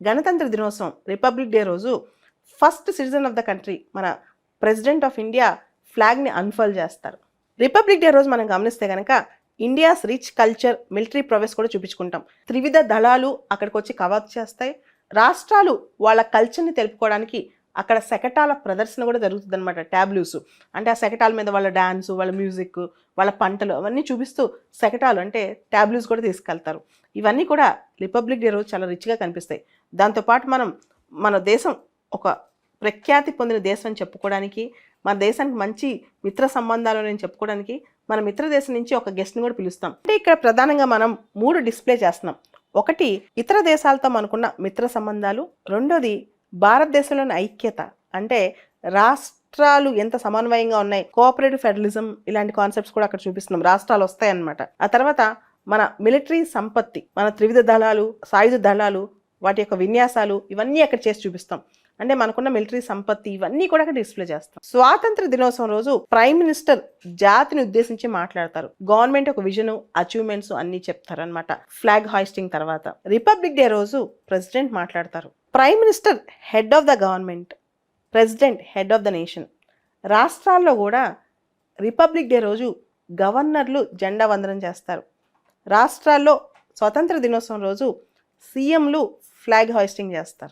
గణతంత్ర దినోత్సవం republic day రోజు first citizen of the country మన ప్రెసిడెంట్ ఆఫ్ ఇండియా ఫ్లాగ్ని అన్ఫోల్డ్ చేస్తారు. రిపబ్లిక్ డే రోజు మనం గమనిస్తే కనుక ఇండియాస్ రిచ్ కల్చర్, మిలిటరీ ప్రొవెస్ కూడా చూపించుకుంటాం. త్రివిధ దళాలు అక్కడికి వచ్చి కవర్ చేస్తాయి. రాష్ట్రాలు వాళ్ళ కల్చర్ని తెలుపుకోవడానికి అక్కడ శకటాల ప్రదర్శన కూడా జరుగుతుంది అనమాట. ట్యాబ్లూస్ అంటే ఆ శకటాల మీద వాళ్ళ డ్యాన్స్, వాళ్ళ మ్యూజిక్, వాళ్ళ పంటలు అవన్నీ చూపిస్తూ శకటాలు అంటే ట్యాబ్లూస్ కూడా తీసుకెళ్తారు. ఇవన్నీ కూడా రిపబ్లిక్ డే రోజు చాలా రిచ్గా కనిపిస్తాయి. దాంతోపాటు మన దేశం ఒక ప్రఖ్యాతి పొందిన దేశం అని చెప్పుకోవడానికి, మన దేశానికి మంచి మిత్ర సంబంధాలు అని చెప్పుకోవడానికి మన మిత్ర దేశం నుంచి ఒక గెస్ట్ని కూడా పిలుస్తాం. అంటే ఇక్కడ ప్రధానంగా మనం 3 డిస్ప్లే చేస్తున్నాం. ఒకటి ఇతర దేశాలతో మనకున్న మిత్ర సంబంధాలు, రెండోది భారతదేశంలోని ఐక్యత అంటే రాష్ట్రాలు ఎంత సమన్వయంగా ఉన్నాయి, కోఆపరేటివ్ ఫెడరలిజం ఇలాంటి కాన్సెప్ట్స్ కూడా అక్కడ చూపిస్తున్నాం. రాష్ట్రాలు వస్తాయన్నమాట. ఆ తర్వాత మన మిలిటరీ సంపత్తి, మన త్రివిధ దళాలు, సాయుధ దళాలు, వాటి యొక్క విన్యాసాలు ఇవన్నీ అక్కడ చేసి చూపిస్తాం. అంటే మనకున్న మిలిటరీ సంపత్తి ఇవన్నీ కూడా అక్కడ డిస్ప్లే చేస్తాం. స్వాతంత్ర దినోత్సవం రోజు ప్రైమ్ మినిస్టర్ జాతిని ఉద్దేశించి మాట్లాడతారు. గవర్నమెంట్ ఒక విజన్, అచీవ్మెంట్స్ అన్ని చెప్తారనమాట ఫ్లాగ్ హాయిస్టింగ్ తర్వాత. రిపబ్లిక్ డే రోజు ప్రెసిడెంట్ మాట్లాడతారు. Prime minister head of the government, president head of the nation. రాష్ట్రాల్లో కూడా రిపబ్లిక్ డే రోజు గవర్నర్లు జెండా వందనం చేస్తారు. రాష్ట్రాల్లో స్వతంత్ర దినోత్సవం రోజు సీఎంలు ఫ్లాగ్ హాయిస్టింగ్ చేస్తారు.